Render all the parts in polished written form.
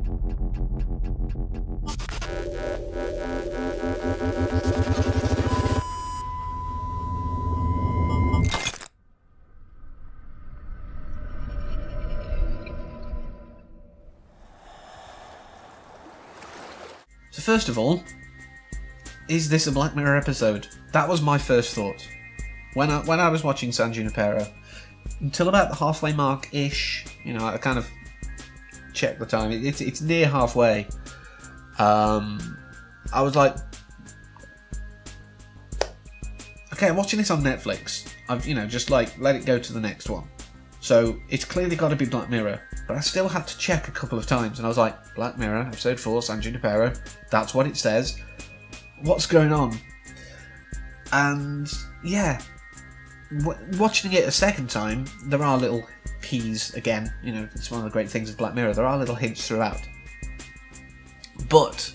So first of all, is this a Black Mirror episode? That was my first thought. When I was watching San Junipero, until about the halfway mark-ish, I kind of checked the time. It's near halfway. I was like, okay, I'm watching this on Netflix. I've, just like, let it go to the next one. So, it's clearly got to be Black Mirror. But I still had to check a couple of times, and I was like, Black Mirror, episode 4, San Junipero. That's what it says. What's going on? And, yeah. Watching it a second time, there are little keys again. It's one of the great things of Black Mirror. There are little hints throughout. But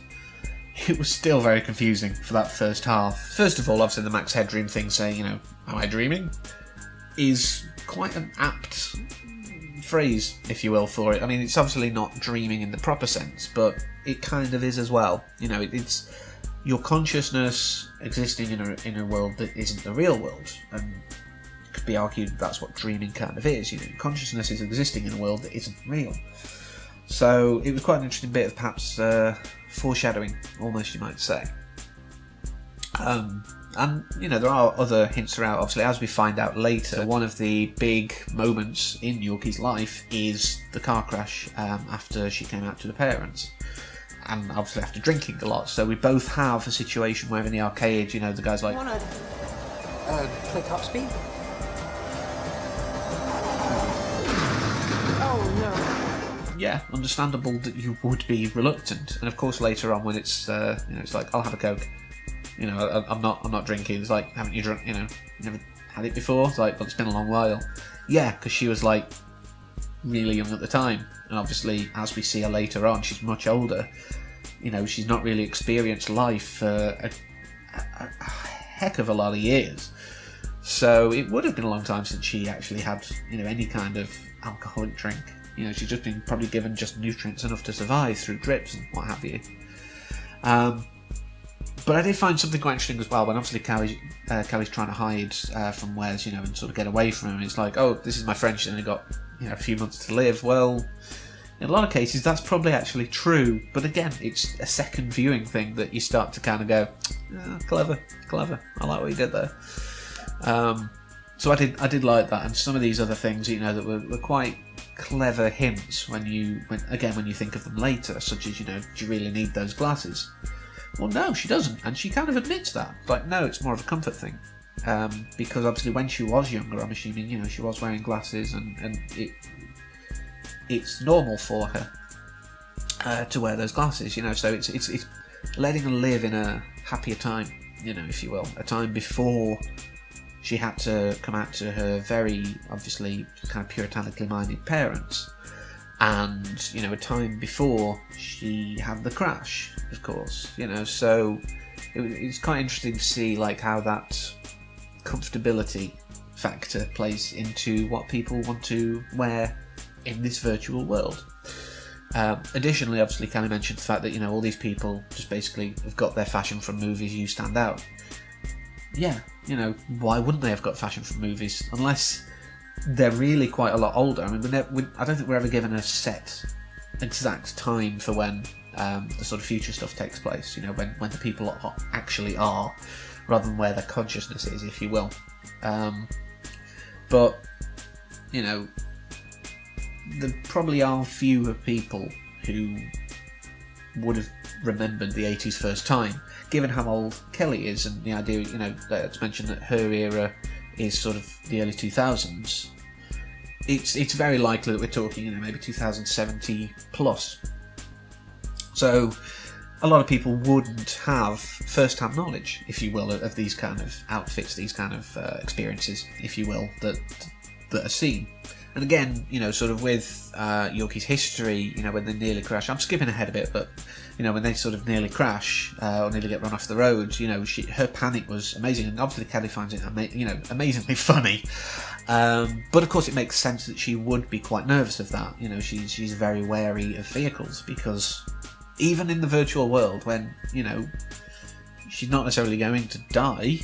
it was still very confusing for that first half. First of all, obviously the Max Headroom thing saying, am I dreaming? Is quite an apt phrase, if you will, for it. I mean, it's obviously not dreaming in the proper sense, but it kind of is as well. It's your consciousness existing in a world that isn't the real world, and it could be argued that's what dreaming kind of is. Consciousness is existing in a world that isn't real. So it was quite an interesting bit of perhaps foreshadowing, almost, you might say. And there are other hints throughout, obviously, as we find out later. So one of the big moments in Yorkie's life is the car crash after she came out to the parents. And obviously after drinking a lot. So we both have a situation where in the arcade, the guy's like, wanna play top speed? Oh no. Yeah, understandable that you would be reluctant. And of course later on when it's it's like, I'll have a Coke. I'm not drinking. It's like, haven't you drunk? Never had it before. It's like, well, it's been a long while. Yeah, because she was like really young at the time, and obviously as we see her later on, she's much older. She's not really experienced life for a heck of a lot of years. So it would have been a long time since she actually had any kind of alcoholic drink. She's just been probably given just nutrients enough to survive through drips and what have you. But I did find something quite interesting as well when obviously Kelly's trying to hide from Wes, and sort of get away from him. It's like, oh, this is my friend, she's only got a few months to live. Well, in a lot of cases that's probably actually true, but again, it's a second viewing thing that you start to kind of go, clever, I like what you did there. So I did like that, and some of these other things, that were quite clever hints when you think of them later, such as, do you really need those glasses? Well, no, she doesn't, and she kind of admits that. Like, no, it's more of a comfort thing, because obviously when she was younger, I'm assuming, she was wearing glasses, and it's normal for her to wear those glasses, so it's letting her live in a happier time, if you will, a time before she had to come out to her very obviously kind of puritanically minded parents. And, a time before she had the crash, of course, so it's quite interesting to see, like, how that comfortability factor plays into what people want to wear in this virtual world. Additionally, obviously, Kelly mentioned the fact that, all these people just basically have got their fashion from movies, you stand out. Yeah, why wouldn't they have got fashion from movies? Unless they're really quite a lot older. I mean, I don't think we're ever given a set exact time for when the sort of future stuff takes place, when the people actually are, rather than where their consciousness is, if you will. But, there probably are fewer people who would have remembered the 80s first time, given how old Kelly is, and the idea, to mention that her era is sort of the early 2000s. It's very likely that we're talking, maybe 2070 plus. So a lot of people wouldn't have first-hand knowledge, if you will, of these kind of outfits, these kind of experiences, if you will, that are seen. And again, sort of with Yorkie's history, when they nearly crash, I'm skipping ahead a bit, but, when they sort of nearly crash or nearly get run off the road, her panic was amazing. And obviously Kelly finds it, amazingly funny. But of course it makes sense that she would be quite nervous of that. She's very wary of vehicles, because even in the virtual world, when, she's not necessarily going to die,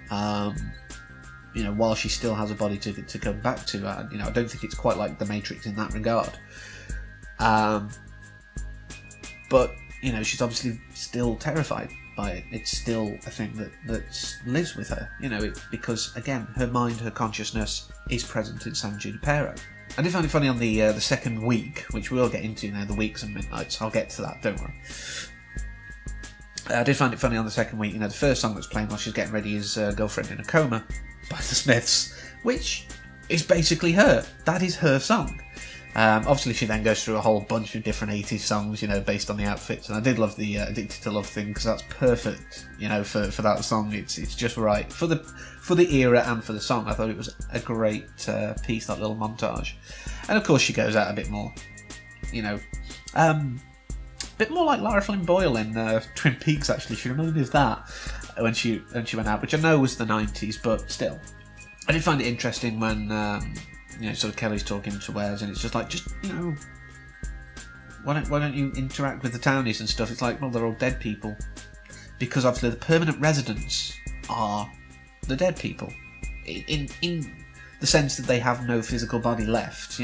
while she still has a body to come back to, I don't think it's quite like the Matrix in that regard. But, she's obviously still terrified by it. It's still a thing that lives with her, because, again, her mind, her consciousness is present in San Junipero. I did find it funny on the second week, which we'll get into now, the weeks and midnights. I'll get to that, don't worry. I did find it funny on the second week, the first song that's playing while she's getting ready is Girlfriend in a Coma by the Smiths, which is basically her. That is her song. Obviously she then goes through a whole bunch of different 80s songs, based on the outfits, and I did love the Addicted to Love thing, because that's perfect, for that song. It's just right for the era and for the song. I thought it was a great piece, that little montage. And of course she goes out a bit more, bit more like Lara Flynn Boyle in Twin Peaks. Actually, she reminded me of that when she went out, which I know was the 90s, but still, I did find it interesting when sort of Kelly's talking to Wes, and it's just like, why don't you interact with the townies and stuff? It's like, well, they're all dead people, because obviously the permanent residents are the dead people, in the sense that they have no physical body left.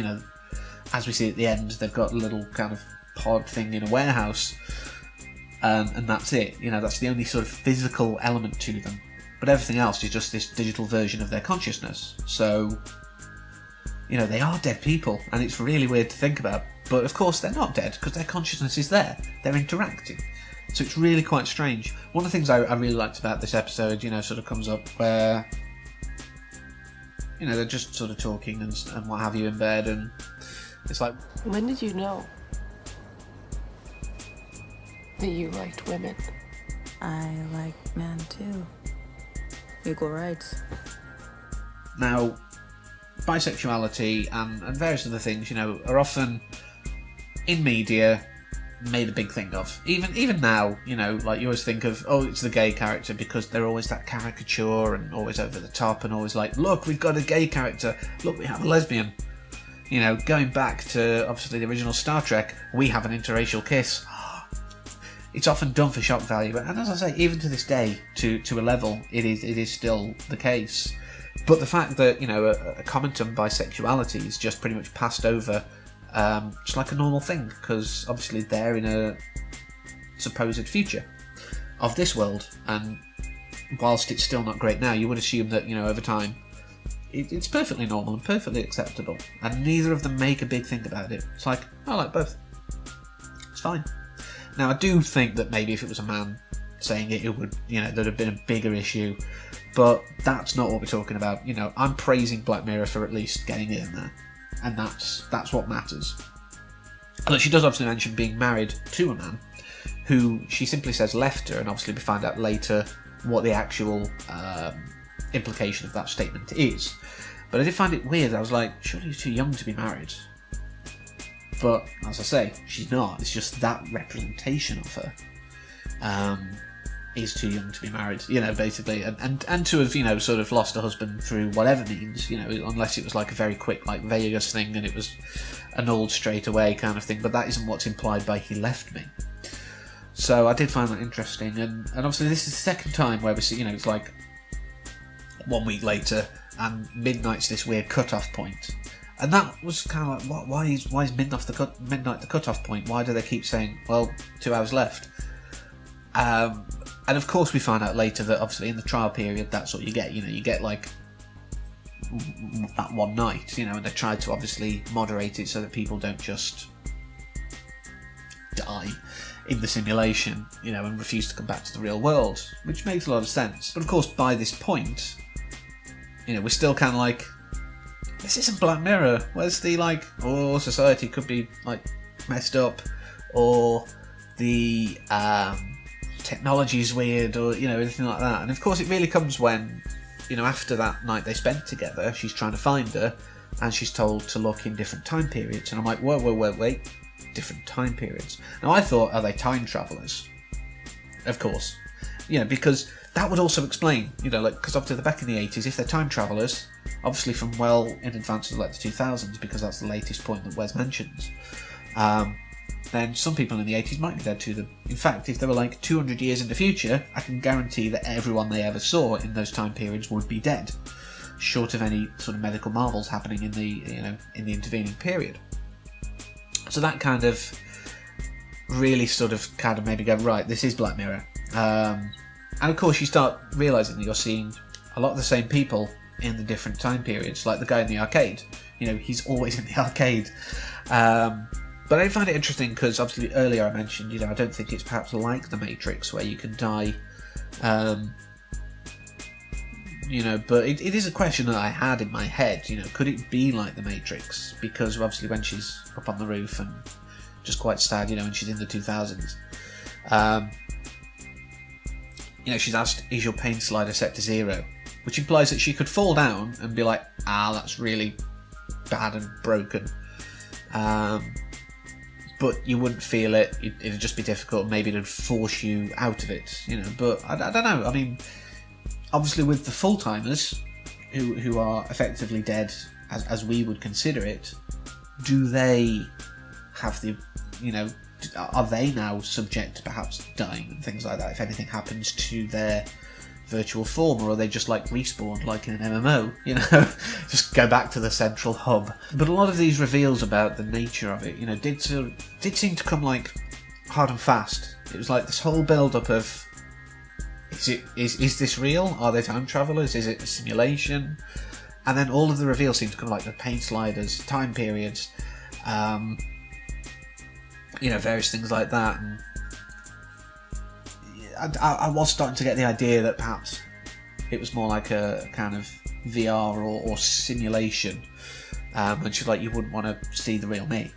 As we see at the end, they've got a little kind of pod thing in a warehouse, and that's it. That's the only sort of physical element to them, but everything else is just this digital version of their consciousness. So they are dead people, and it's really weird to think about, but of course they're not dead, because their consciousness is there, they're interacting. So it's really quite strange. One of the things I really liked about this episode, sort of comes up where they're just sort of talking and what have you in bed, and it's like, when did you know that you liked women? I like men too. Equal rights. Now, bisexuality and various other things, are often in media made a big thing of. Even now, like you always think of, it's the gay character, because they're always that caricature and always over the top and always like, look, we've got a gay character, look, we have a lesbian. Going back to obviously the original Star Trek, we have an interracial kiss. It's often done for shock value, and as I say, even to this day, to a level, it is still the case. But the fact that a comment on bisexuality is just pretty much passed over, just like a normal thing, because obviously they're in a supposed future of this world, and whilst it's still not great now, you would assume that over time it's perfectly normal and perfectly acceptable, and neither of them make a big thing about it. It's like, I like both. It's fine. Now, I do think that maybe if it was a man saying it would, there'd have been a bigger issue, but that's not what we're talking about. I'm praising Black Mirror for at least getting it in there, and that's what matters. But she does obviously mention being married to a man who she simply says left her, and obviously we find out later what the actual implication of that statement is. But I did find it weird. I was like, surely you're too young to be married. But as I say, she's not. It's just that representation of her is too young to be married, basically, and to have sort of lost a husband through whatever means, unless it was like a very quick like Vegas thing and it was annulled straight away kind of thing. But that isn't what's implied by he left me. So I did find that interesting, and obviously this is the second time where we see, it's like 1 week later, and midnight's this weird cut-off point. And that was kind of like, why is midnight the cut-off point? Why do they keep saying, well, 2 hours left? And of course we find out later that obviously in the trial period, that's what you get. You get like that one night, and they tried to obviously moderate it so that people don't just die in the simulation, and refuse to come back to the real world, which makes a lot of sense. But of course, by this point, we're still kind of like, this isn't Black Mirror. Where's the society could be like messed up, or the technology's weird, or anything like that. And of course, it really comes when after that night they spent together, she's trying to find her, and she's told to look in different time periods. And I'm like, wait, different time periods. Now I thought, are they time travelers? Of course, because that would also explain, because obviously they're back in the 80s. If they're time travelers, obviously from well in advance of the 2000s, because that's the latest point that Wes mentions, then some people in the 80s might be dead to them. In fact, if they were like 200 years in the future, I can guarantee that everyone they ever saw in those time periods would be dead, short of any sort of medical marvels happening in the in the intervening period. So that kind of really made me go, right, this is Black Mirror. And of course you start realising that you're seeing a lot of the same people in the different time periods, like the guy in the arcade. He's always in the arcade. But I find it interesting because obviously earlier I mentioned, I don't think it's perhaps like the Matrix where you can die, but it is a question that I had in my head, could it be like the Matrix? Because obviously when she's up on the roof and just quite sad, when she's in the 2000s, she's asked, is your pain slider set to 0? Which implies that she could fall down and be like, that's really bad and broken. But you wouldn't feel it. It'd just be difficult. Maybe it'd force you out of it, But I don't know. I mean, obviously with the full-timers who are effectively dead as we would consider it, do they have the, are they now subject to perhaps dying and things like that if anything happens to their virtual form, or are they just like respawned like in an MMO, just go back to the central hub? But a lot of these reveals about the nature of it, did seem to come like hard and fast. It was like this whole build-up of, is this real? Are they time travelers? Is it a simulation? And then all of the reveals seem to come like the pain sliders, time periods, various things like that. And I was starting to get the idea that perhaps it was more like a kind of VR or simulation, and she's like, you wouldn't want to see the real me,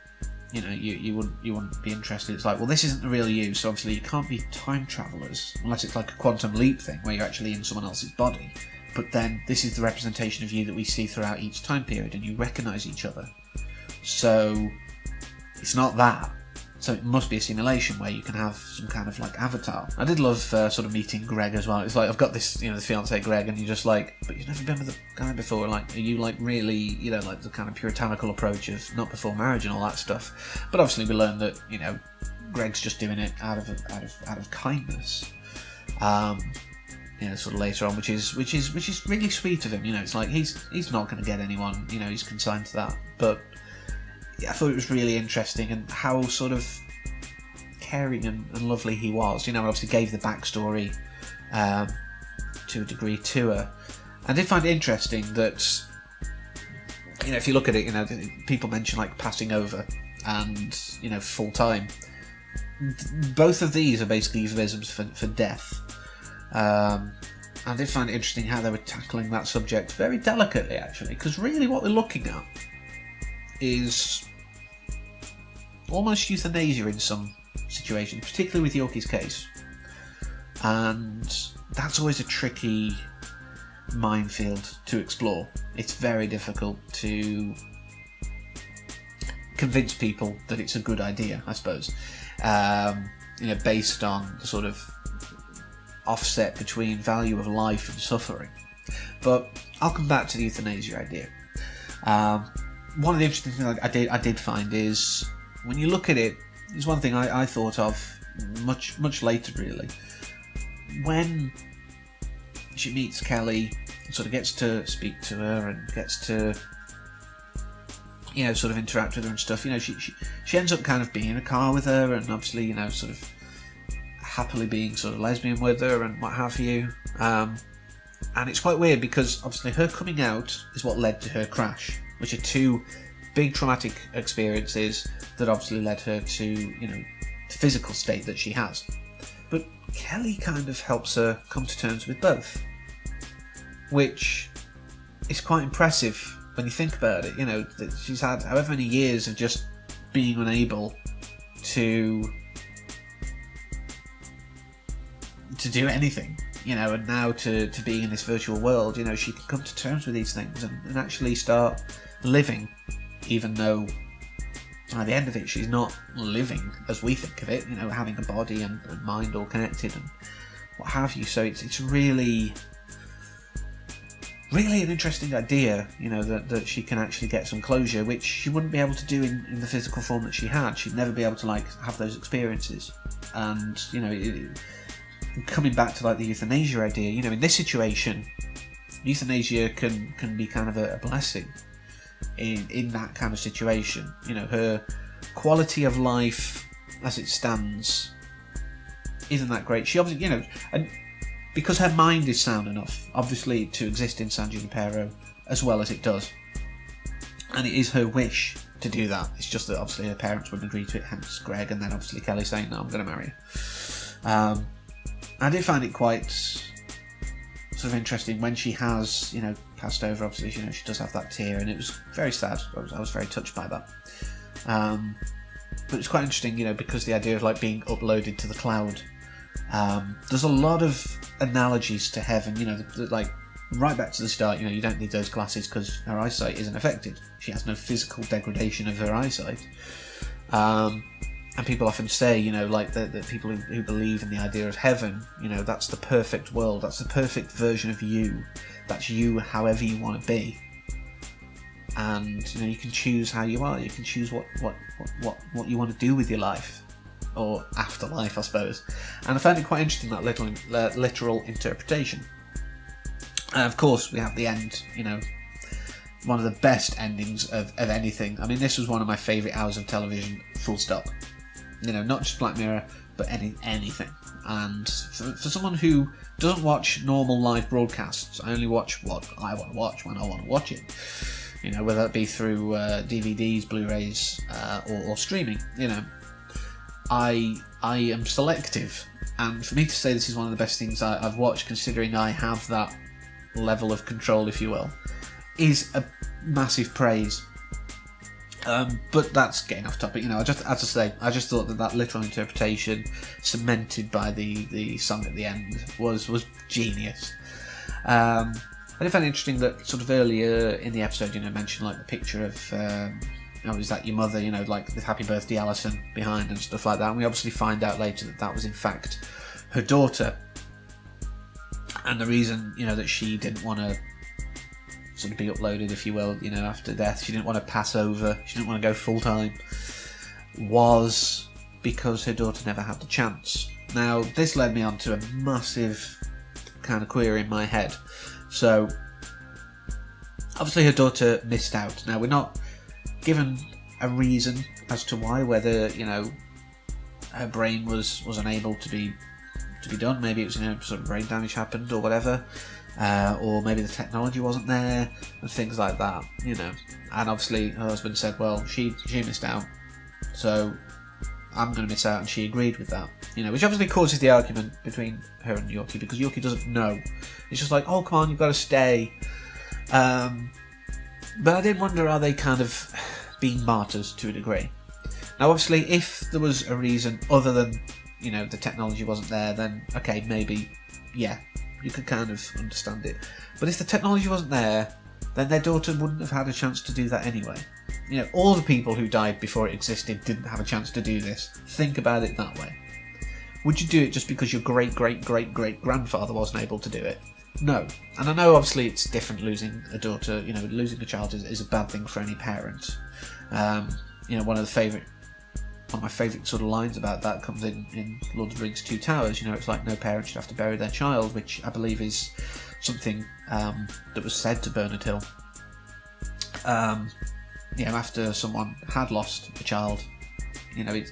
you wouldn't be interested. It's like, well, this isn't the real you, so obviously you can't be time travelers unless it's like a quantum leap thing where you're actually in someone else's body. But then this is the representation of you that we see throughout each time period, and you recognise each other. So it's not that. So it must be a simulation where you can have some kind of like avatar. I did love sort of meeting Greg as well. It's like, I've got this, this fiance Greg, and you're just like, but you've never been with a guy before. Like, are you like really, like the kind of puritanical approach of not before marriage and all that stuff? But obviously we learned that, Greg's just doing it out of kindness. Sort of later on, which is really sweet of him. It's like he's not going to get anyone. He's consigned to that, but. I thought it was really interesting, and how sort of caring and lovely he was. Obviously gave the backstory to a degree to her. I did find it interesting that, if you look at it, people mention like passing over and, full time. Both of these are basically euphemisms for death. I did find it interesting how they were tackling that subject very delicately, actually, because really what we're looking at is almost euthanasia in some situations, particularly with Yorkie's case. And that's always a tricky minefield to explore. It's very difficult to convince people that it's a good idea, I suppose, based on the sort of offset between value of life and suffering. But I'll come back to the euthanasia idea. One of the interesting things I did find is, when you look at it, there's one thing I thought of much later, really. When she meets Kelly, and sort of gets to speak to her and gets to, sort of interact with her and stuff. She ends up kind of being in a car with her, and obviously, sort of happily being sort of lesbian with her and what have you. And it's quite weird because obviously her coming out is what led to her crash, which are two big traumatic experiences that obviously led her to, the physical state that she has. But Kelly kind of helps her come to terms with both, which is quite impressive when you think about it. That she's had however many years of just being unable to do anything, and now to being in this virtual world, she can come to terms with these things and actually start living, even though at the end of it she's not living as we think of it, you know, having a body and mind all connected and what have you. So it's really an interesting idea, you know, that she can actually get some closure, which she wouldn't be able to do in the physical form that she had. She'd never be able to like have those experiences. And you know, coming back to like the euthanasia idea, you know, in this situation, euthanasia can be kind of a blessing in that kind of situation. You know, her quality of life as it stands isn't that great. She obviously, you know, and because her mind is sound enough, obviously, to exist in San Junipero as well as it does, and it is her wish to do that. It's just that obviously her parents wouldn't agree to it, hence Greg, and then obviously Kelly saying, "No, I'm going to marry you." I did find it quite sort of interesting when she has, you know, passed over. Obviously, you know, she does have that tear, and it was very sad. I was very touched by that. But it's quite interesting, you know, because the idea of like being uploaded to the cloud. There's a lot of analogies to heaven, you know, like right back to the start. You know, you don't need those glasses because her eyesight isn't affected. She has no physical degradation of her eyesight. And people often say, you know, like the people who believe in the idea of heaven, you know, that's the perfect world, that's the perfect version of you, that's you however you want to be. And you know, you can choose how you are, you can choose what you want to do with your life, or afterlife, I suppose. And I found it quite interesting, that literal interpretation. And of course, we have the end, you know, one of the best endings of anything. I mean, this was one of my favourite hours of television, full stop. You know, not just Black Mirror, but anything. And for someone who doesn't watch normal live broadcasts, I only watch what I want to watch when I want to watch it. You know, whether that be through DVDs, Blu-rays, or streaming. You know, I am selective, and for me to say this is one of the best things I've watched, considering I have that level of control, if you will, is a massive praise. But that's getting off topic. You know, I just thought that literal interpretation, cemented by the song at the end, was genius. I did find it interesting that sort of earlier in the episode, you know, mentioned like the picture of, you know, is that your mother? You know, like with Happy Birthday Alison behind and stuff like that. And we obviously find out later that was in fact her daughter. And the reason, you know, that she didn't want to sort of be uploaded, if you will, you know, after death, she didn't want to pass over, she didn't want to go full time, was because her daughter never had the chance. Now, this led me on to a massive kind of query in my head. So, obviously her daughter missed out. Now, we're not given a reason as to why, whether, you know, her brain was unable to be done. Maybe it was, you know, sort of brain damage happened or whatever. Or maybe the technology wasn't there and things like that, you know. And obviously her husband said, well, she missed out, so I'm going to miss out, and she agreed with that, you know, which obviously causes the argument between her and Yorkie, because Yorkie doesn't know. It's just like, oh, come on, you've got to stay. But I did wonder, are they kind of being martyrs to a degree? Now, obviously, if there was a reason other than, you know, the technology wasn't there, then okay, maybe, yeah, you could kind of understand it. But if the technology wasn't there, then their daughter wouldn't have had a chance to do that anyway. You know, all the people who died before it existed didn't have a chance to do this. Think about it that way. Would you do it just because your great-great-great-great-grandfather wasn't able to do it? No. And I know obviously it's different losing a daughter, you know, losing a child is a bad thing for any parent. You know, one of my favourite sort of lines about that comes in Lord of the Rings Two Towers. You know, it's like no parent should have to bury their child, which I believe is something that was said to Bernard Hill. You know, after someone had lost a child, you know,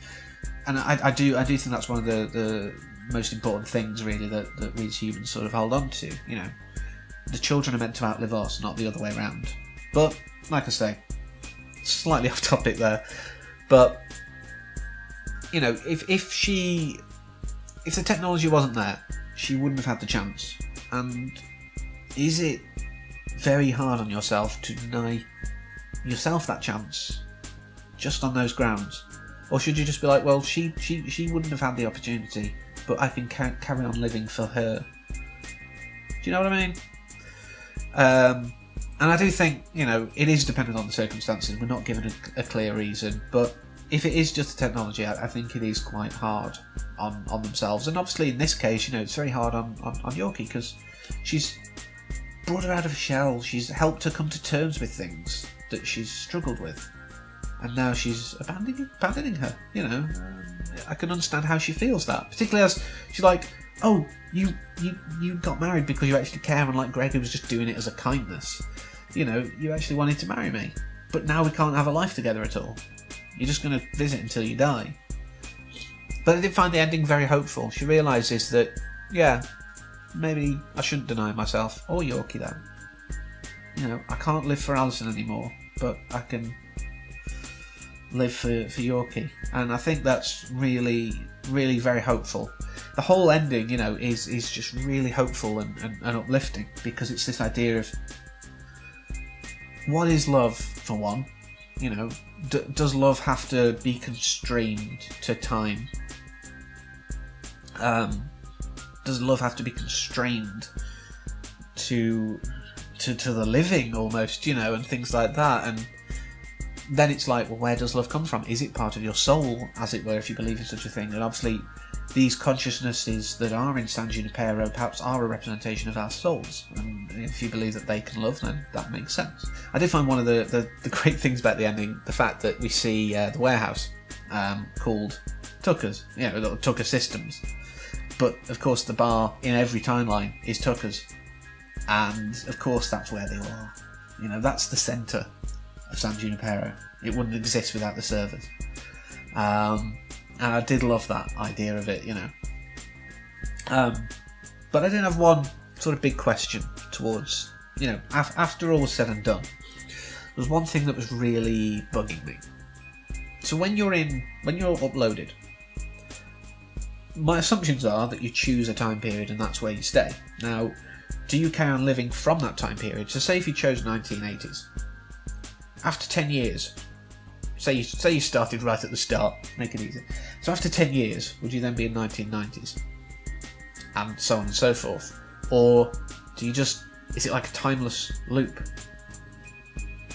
and I do think that's one of the most important things really that we as humans sort of hold on to. You know, the children are meant to outlive us, not the other way around. But like I say, slightly off topic there, but you know, if the technology wasn't there, she wouldn't have had the chance. And is it very hard on yourself to deny yourself that chance just on those grounds? Or should you just be like, well, she wouldn't have had the opportunity, but I can carry on living for her? Do you know what I mean? And I do think, you know, it is dependent on the circumstances. We're not given a clear reason, but if it is just the technology, I think it is quite hard on themselves. And obviously, in this case, you know, it's very hard on Yorkie, because she's brought her out of a shell. She's helped her come to terms with things that she's struggled with, and now she's abandoning her. You know, I can understand how she feels that, particularly as she's like, "Oh, you got married because you actually care, and like Gregory was just doing it as a kindness. You know, you actually wanted to marry me, but now we can't have a life together at all. You're just going to visit until you die." But I did find the ending very hopeful. She realises that, yeah, maybe I shouldn't deny myself, or Yorkie then. You know, I can't live for Alison anymore, but I can live for Yorkie. And I think that's really, really very hopeful. The whole ending, you know, is just really hopeful and uplifting, because it's this idea of what is love, for one. You know, does love have to be constrained to time? Does love have to be constrained to the living, almost, you know, and things like that? And then it's like, well, where does love come from? Is it part of your soul, as it were, if you believe in such a thing? And obviously, these consciousnesses that are in San Junipero perhaps are a representation of our souls. And if you believe that they can love, then that makes sense. I did find one of the great things about the ending, the fact that we see the warehouse called Tucker's, you know, Tucker Systems. But, of course, the bar in every timeline is Tucker's. And, of course, that's where they all are. You know, that's the centre of San Junipero. It wouldn't exist without the servers. And I did love that idea of it, you know. But I did have one sort of big question towards, you know, after all was said and done. There was one thing that was really bugging me. So when you're uploaded, my assumptions are that you choose a time period and that's where you stay. Now, do you carry on living from that time period? So say if you chose 1980s, after 10 years, say you started right at the start, make it easy. So after 10 years, would you then be in 1990s? And so on and so forth. Or do you just, is it like a timeless loop?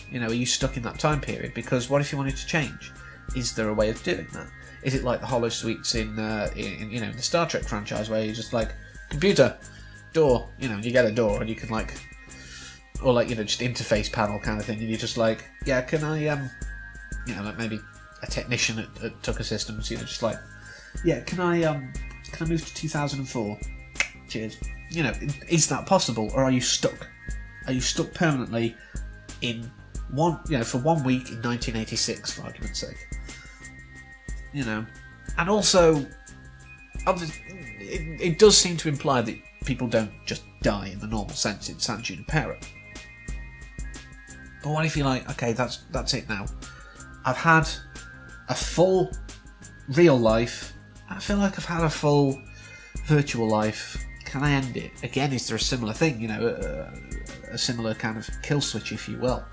You know, are you stuck in that time period? Because what if you wanted to change? Is there a way of doing that? Is it like the hollow suites in you know, the Star Trek franchise, where you're just like, computer, door, you know, and you get a door and you can like, or like, you know, just interface panel kind of thing, and you're just like, yeah, can I, you know, like maybe a technician at Tucker Systems, you know, just like, yeah, can I move to 2004? Cheers. You know, is that possible, or are you stuck? Are you stuck permanently in one, you know, for 1 week in 1986, for argument's sake? You know, and also, it does seem to imply that people don't just die in the normal sense in San Junipero. But what if you're like, okay, that's it now. I've had a full real life. I feel like I've had a full virtual life. Can I end it? Again, is there a similar thing? You know, a similar kind of kill switch, if you will.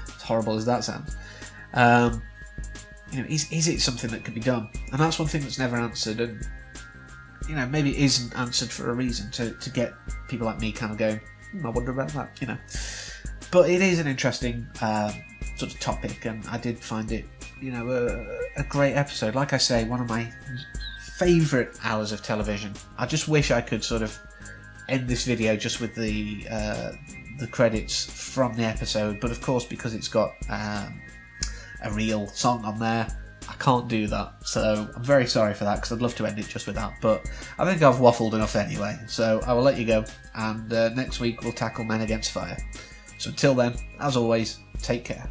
As horrible as that sounds. You know, is it something that can be done? And that's one thing that's never answered. And you know, maybe it isn't answered for a reason to get people like me kind of going, I wonder about that. You know, but it is an interesting sort of topic, and I did find it, you know, a great episode. Like I say, one of my favourite hours of television. I just wish I could sort of end this video just with the credits from the episode, but of course, because it's got a real song on there, I can't do that. So I'm very sorry for that, because I'd love to end it just with that, but I think I've waffled enough anyway. So I will let you go, and next week we'll tackle Men Against Fire. So until then, as always, take care.